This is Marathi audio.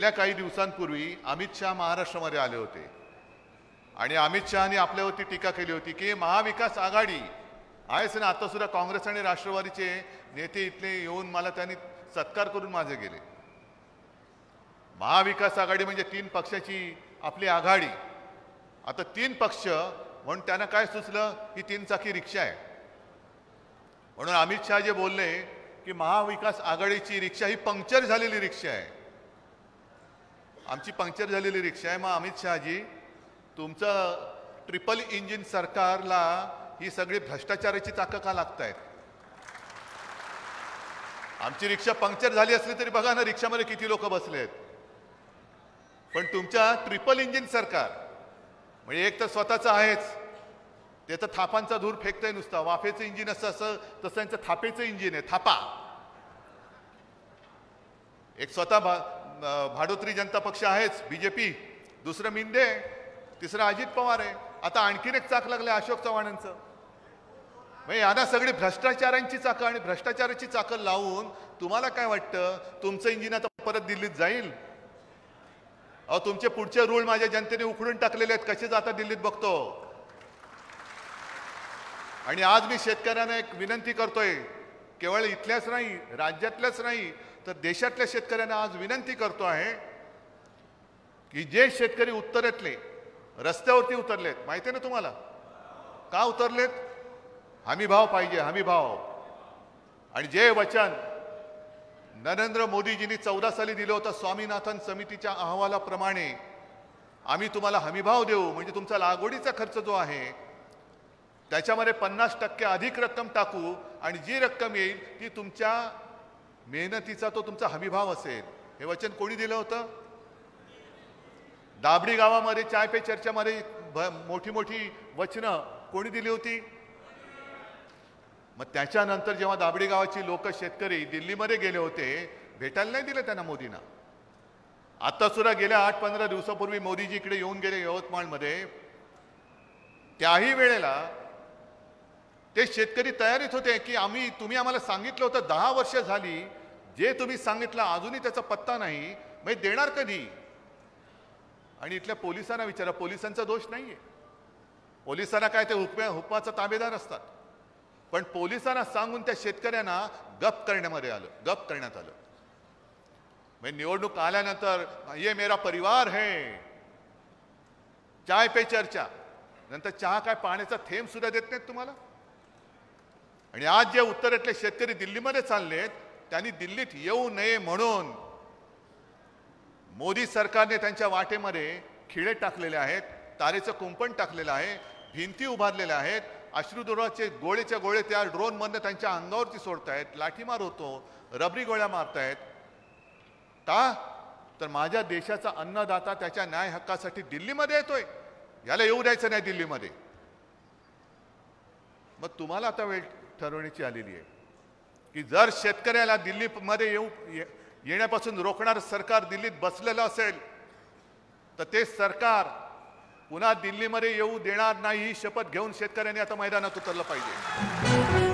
गेल्या काही दिवसांपूर्वी अमित शहा महाराष्ट्रामध्ये आले होते आणि अमित शहानी आपल्यावरती टीका केली होती की महाविकास आघाडी आहेच ना, आता सुद्धा काँग्रेस आणि राष्ट्रवादीचे नेते इथले येऊन मला त्यांनी सत्कार करून माझे गेले. महाविकास आघाडी म्हणजे 3 पक्षाची आपली आघाडी. आता 3 पक्ष म्हणून त्यांना काय सुचलं की 3 चाकी रिक्षा आहे. म्हणून अमित शहा जे बोलले की महाविकास आघाडीची रिक्षा ही पंक्चर झालेली रिक्षा आहे, आमची पंक्चर झालेली रिक्षा आहे. मग अमित शहाजी, तुमचं ट्रिपल इंजिन सरकारला ही सगळी भ्रष्टाचाराची चाकं का लागत आहेत? आमची रिक्षा पंक्चर झाली असली तरी बघा ना रिक्षामध्ये किती लोक बसलेत. पण तुमच्या ट्रिपल इंजिन सरकार म्हणजे एक तर स्वतःचं आहेच, ते तर थापांचा धूर फेकतंय नुसता. वाफेचं इंजिन असं तसं त्यांचं थापेचं इंजिन आहे, थापा. एक स्वतः भाडोत्री जनता पक्ष आहेच बीजेपी, दुसरं मिंदे, तिसरं अजित पवार आहे. आता आणखीन एक चाक लागले अशोक चव्हाणांचं. म्हणजे यांना सगळी भ्रष्टाचारांची चाकं आणि भ्रष्टाचाराची चाकं लावून तुम्हाला काय वाटतं तुमचं इंजिन आता परत दिल्लीत जाईल? अहो, तुमचे पुढचे रूळ माझ्या जनतेने उखडून टाकलेले आहेत, कसे जातात दिल्लीत बघतो. आणि आज मी शेतकऱ्यांना एक विनंती करतोय, केवळ इथल्याच नाही राज्यातल्याच नाही तर देशातल्या शेतकऱ्यांना आज विनंती करतो आहे की जे शेतकरी उत्तरेतले रस्त्यावरती उतरलेत, माहिती आहे ना तुम्हाला का उतरलेत? हमी भाव पाहिजे, हमी भाव. आणि जे वचन नरेंद्र मोदीजींनी 14 साली दिलं होतं स्वामीनाथन समितीच्या अहवालाप्रमाणे आम्ही तुम्हाला हमीभाव देऊ, म्हणजे तुमचा लागवडीचा खर्च जो आहे त्याच्यामध्ये 50% अधिक रक्कम टाकू आणि जी रक्कम येईल ती तुमच्या मेहनतीचा तो तुमचा हमीभाव असेल. हे वचन कोणी दिलं होतं? दाबडी गावामध्ये चाय पे चर्चामध्ये मोठी मोठी वचनं कोणी दिली होती? मग त्याच्यानंतर जेव्हा दाबडी गावाची लोक शेतकरी दिल्लीमध्ये गेले होते, भेटायला नाही दिलं त्यांना मोदींना. आता सुद्धा गेल्या 8-15 दिवसापूर्वी मोदीजी इकडे येऊन गेले यवतमाळमध्ये. त्याही वेळेला ते शेतकरी तयारीत होते की तुम्ही आम्हाला सांगितलं होतं 10 वर्ष झाली, जे तुम्ही सांगितलं अजूनही त्याचा पत्ता नाही, मग देणार कधी? आणि इथल्या पोलिसांना विचारा, पोलिसांचा दोष नाहीये. पोलिसांना काय ते हुकमाचा ताबेदार असतात. पण पोलिसांना सांगून त्या शेतकऱ्यांना गप करण्यात आलं. म्हणजे निवडणूक आल्यानंतर ये मेरा परिवार है, चाय पे चर्चा, नंतर चहा काय पाण्याचा थेंब सुद्धा देत नाहीत तुम्हाला. आणि आज जे उत्तरेतले शेतकरी दिल्लीमध्ये चाललेत त्यांनी दिल्लीत येऊ नये म्हणून मोदी सरकारने त्यांच्या वाटेमध्ये खिळे टाकलेले आहेत, तारेचं कुंपण टाकलेलं आहे, भिंती उभारलेल्या आहेत, अश्रुधुराचे गोळेच्या गोळे त्या ड्रोनमधनं त्यांच्या अंगावरती सोडतायत, लाठीमार होतो, रबरी गोळ्या मारतायत. का तर माझ्या देशाचा अन्नदाता त्याच्या न्याय हक्कासाठी दिल्लीमध्ये येतोय, याला येऊ द्यायचं नाही दिल्लीमध्ये. मग तुम्हाला आता वेळ ठरवण्याची आलेली आहे की जर शेतकऱ्याला दिल्लीमध्ये येण्यापासून रोखणार सरकार दिल्लीत बसलेलं असेल तर ते सरकार पुन्हा दिल्लीमध्ये येऊ देणार नाही ही शपथ घेऊन शेतकऱ्यांनी आता मैदानात उतरलं पाहिजे.